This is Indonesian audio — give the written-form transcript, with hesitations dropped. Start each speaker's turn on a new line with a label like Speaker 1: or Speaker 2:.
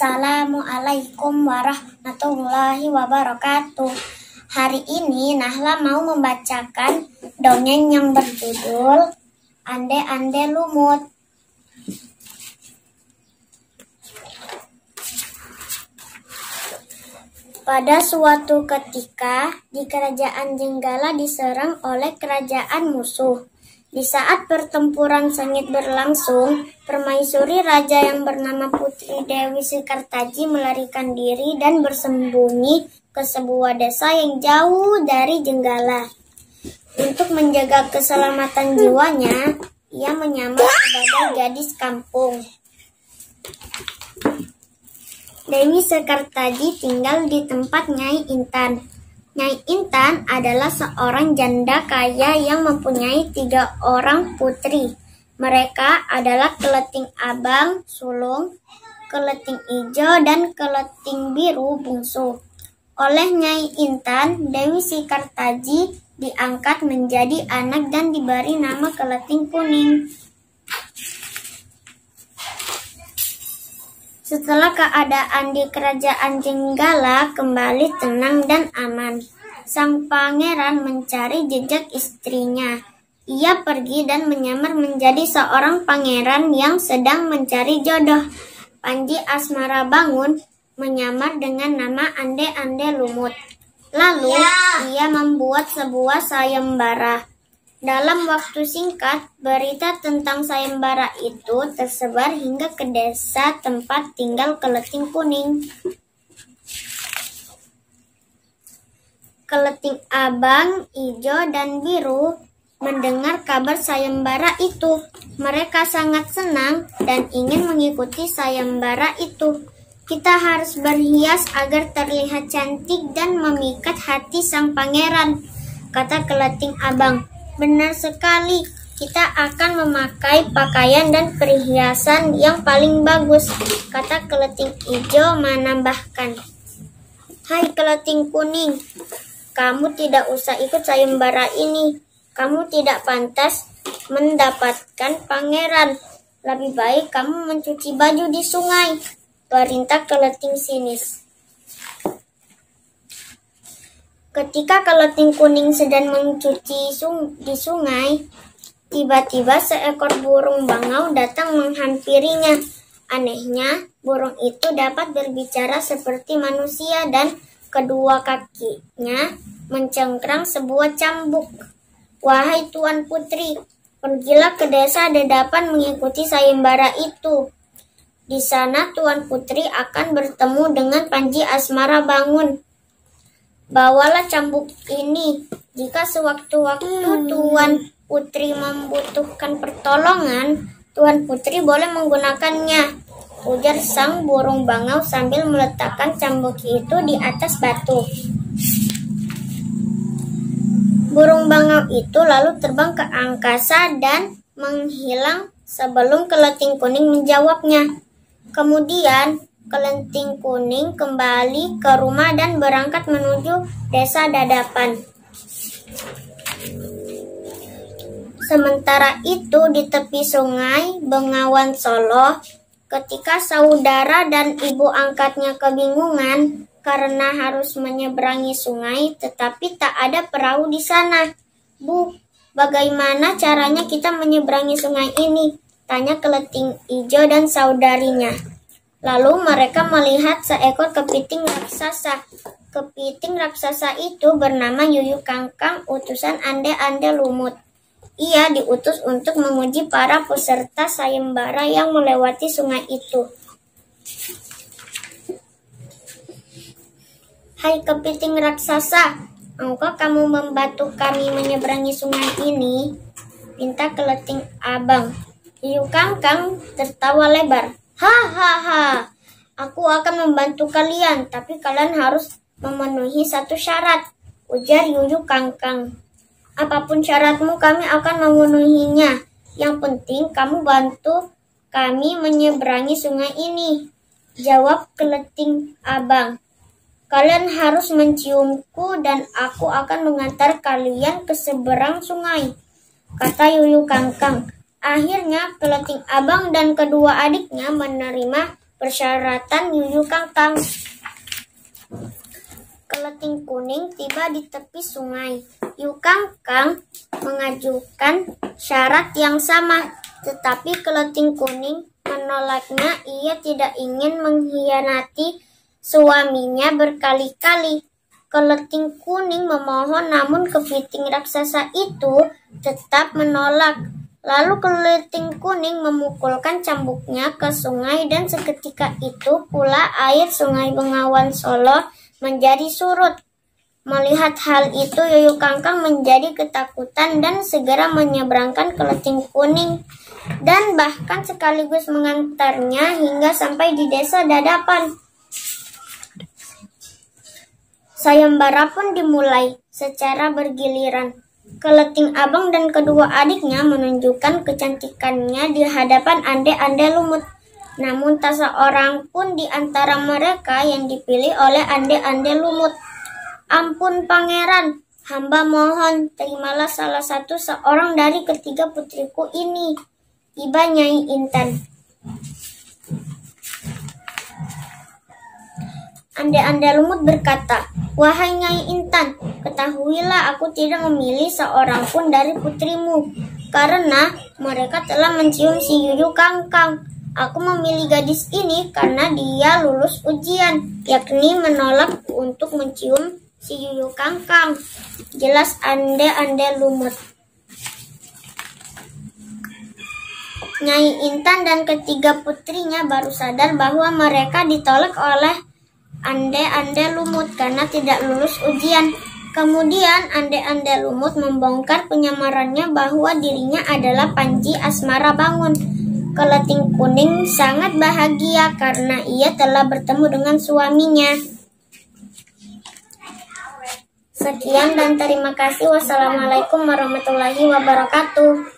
Speaker 1: Assalamualaikum warahmatullahi wabarakatuh. Hari ini Nahla mau membacakan dongeng yang berjudul Ande-Ande Lumut. Pada suatu ketika, di kerajaan Jenggala diserang oleh kerajaan musuh. Di saat pertempuran sengit berlangsung, permaisuri raja yang bernama Putri Dewi Sekartaji melarikan diri dan bersembunyi ke sebuah desa yang jauh dari Jenggala. Untuk menjaga keselamatan jiwanya, ia menyamar sebagai gadis kampung. Dewi Sekartaji tinggal di tempat Nyai Intan. Nyai Intan adalah seorang janda kaya yang mempunyai 3 orang putri. Mereka adalah Keleting Abang, sulung, Keleting Ijo, dan Keleting Biru, bungsu. Oleh Nyai Intan, Dewi Sekartaji diangkat menjadi anak dan diberi nama Keleting Kuning. Setelah keadaan di kerajaan Jenggala kembali tenang dan aman, sang pangeran mencari jejak istrinya. Ia pergi dan menyamar menjadi seorang pangeran yang sedang mencari jodoh. Panji Asmara Bangun menyamar dengan nama Ande-Ande Lumut. Lalu ia membuat sebuah sayembara. Dalam waktu singkat, berita tentang sayembara itu tersebar hingga ke desa tempat tinggal Keleting Kuning. Keleting Abang, Ijo, dan Biru mendengar kabar sayembara itu. Mereka sangat senang dan ingin mengikuti sayembara itu. Kita harus berhias agar terlihat cantik dan memikat hati sang pangeran, kata Keleting Abang. Benar sekali, kita akan memakai pakaian dan perhiasan yang paling bagus, kata Keleting Ijo menambahkan. Hai Keleting Kuning, kamu tidak usah ikut sayembara ini. Kamu tidak pantas mendapatkan pangeran. Lebih baik kamu mencuci baju di sungai, perintah Keleting sinis. Ketika Keleting Kuning sedang mencuci di sungai, tiba-tiba seekor burung bangau datang menghampirinya. Anehnya, burung itu dapat berbicara seperti manusia dan kedua kakinya mencengkrang sebuah cambuk. Wahai Tuan Putri, pergilah ke desa dedapan mengikuti sayembara itu. Di sana Tuan Putri akan bertemu dengan Panji Asmara Bangun. Bawalah cambuk ini. Jika sewaktu-waktu Tuan Putri membutuhkan pertolongan, Tuan Putri boleh menggunakannya, ujar sang burung bangau sambil meletakkan cambuk itu di atas batu. Burung bangau itu lalu terbang ke angkasa dan menghilang sebelum Keleting Kuning menjawabnya. Kemudian Keleting Kuning kembali ke rumah dan berangkat menuju desa dadapan. Sementara itu di tepi sungai Bengawan Solo, ketika saudara dan ibu angkatnya kebingungan karena harus menyeberangi sungai tetapi tak ada perahu di sana. Bu, bagaimana caranya kita menyeberangi sungai ini? Tanya Keleting Ijo dan saudarinya. Lalu mereka melihat seekor kepiting raksasa. Kepiting raksasa itu bernama Yuyu Kangkang, utusan Ande-Ande Lumut. Ia diutus untuk menguji para peserta sayembara yang melewati sungai itu. Hai kepiting raksasa, maukah kamu membantu kami menyeberangi sungai ini? Pinta Keleting Abang. Yuyu Kangkang tertawa lebar. Hahaha, aku akan membantu kalian, tapi kalian harus memenuhi satu syarat, ujar Yuyu Kangkang. Apapun syaratmu kami akan memenuhinya. Yang penting kamu bantu kami menyeberangi sungai ini, jawab Keleting Abang. Kalian harus menciumku dan aku akan mengantar kalian ke seberang sungai, kata Yuyu Kangkang. Akhirnya Keleting Abang dan kedua adiknya menerima persyaratan Yuyu Kangkang. Keleting kuning tiba di tepi sungai. Yuyu Kangkang mengajukan syarat yang sama, tetapi keleting kuning menolaknya. Ia tidak ingin mengkhianati suaminya berkali-kali. Keleting kuning memohon, namun kepiting raksasa itu tetap menolak. Lalu keleting kuning memukulkan cambuknya ke sungai dan seketika itu pula air Sungai Bengawan Solo menjadi surut. Melihat hal itu, Yuyu Kangkang menjadi ketakutan dan segera menyeberangkan keleting kuning dan bahkan sekaligus mengantarnya hingga sampai di desa Dadapan. Sayembara pun dimulai secara bergiliran. Keleting abang dan kedua adiknya menunjukkan kecantikannya di hadapan Ande-Ande Lumut. Namun tak seorang pun di antara mereka yang dipilih oleh Ande-Ande Lumut. "Ampun pangeran, hamba mohon, terimalah salah seorang dari ketiga putriku ini," tiba Nyai Intan. Ande-Ande Lumut berkata, "Wahai Nyai Intan, ketahuilah aku tidak memilih seorang pun dari putrimu, karena mereka telah mencium si Yuyu Kangkang. Aku memilih gadis ini karena dia lulus ujian, yakni menolak untuk mencium si Yuyu Kangkang," jelas Ande-Ande Lumut. Nyai Intan dan ketiga putrinya baru sadar bahwa mereka ditolak oleh Ande-Ande Lumut karena tidak lulus ujian. Kemudian Ande-Ande Lumut membongkar penyamarannya bahwa dirinya adalah Panji Asmara Bangun. Keleting kuning sangat bahagia karena ia telah bertemu dengan suaminya. Sekian dan terima kasih. Wassalamualaikum warahmatullahi wabarakatuh.